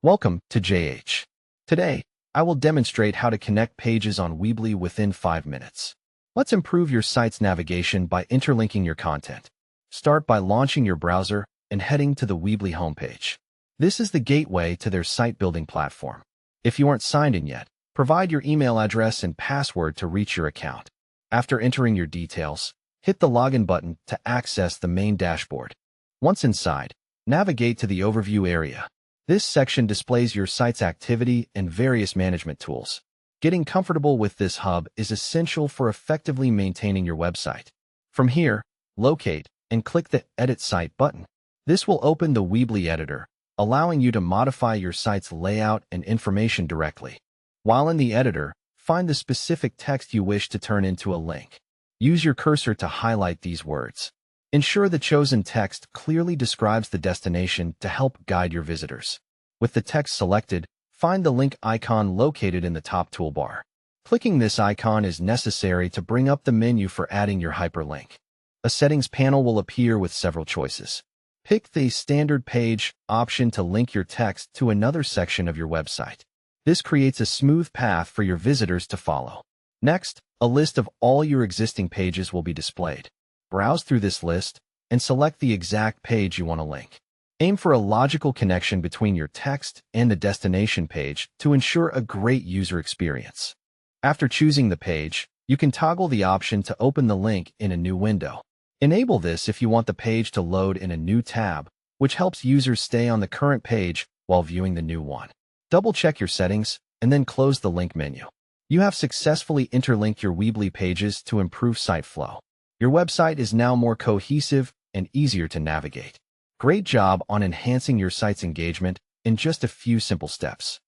Welcome to JH. Today, I will demonstrate how to connect pages on Weebly within 5 minutes. Let's improve your site's navigation by interlinking your content. Start by launching your browser and heading to the Weebly homepage. This is the gateway to their site-building platform. If you aren't signed in yet, provide your email address and password to reach your account. After entering your details, hit the login button to access the main dashboard. Once inside, navigate to the overview area. This section displays your site's activity and various management tools. Getting comfortable with this hub is essential for effectively maintaining your website. From here, locate and click the Edit Site button. This will open the Weebly editor, allowing you to modify your site's layout and information directly. While in the editor, find the specific text you wish to turn into a link. Use your cursor to highlight these words. Ensure the chosen text clearly describes the destination to help guide your visitors. With the text selected, find the link icon located in the top toolbar. Clicking this icon is necessary to bring up the menu for adding your hyperlink. A settings panel will appear with several choices. Pick the standard page option to link your text to another section of your website. This creates a smooth path for your visitors to follow. Next, a list of all your existing pages will be displayed. Browse through this list and select the exact page you want to link. Aim for a logical connection between your text and the destination page to ensure a great user experience. After choosing the page, you can toggle the option to open the link in a new window. Enable this if you want the page to load in a new tab, which helps users stay on the current page while viewing the new one. Double-check your settings and then close the link menu. You have successfully interlinked your Weebly pages to improve site flow. Your website is now more cohesive and easier to navigate. Great job on enhancing your site's engagement in just a few simple steps.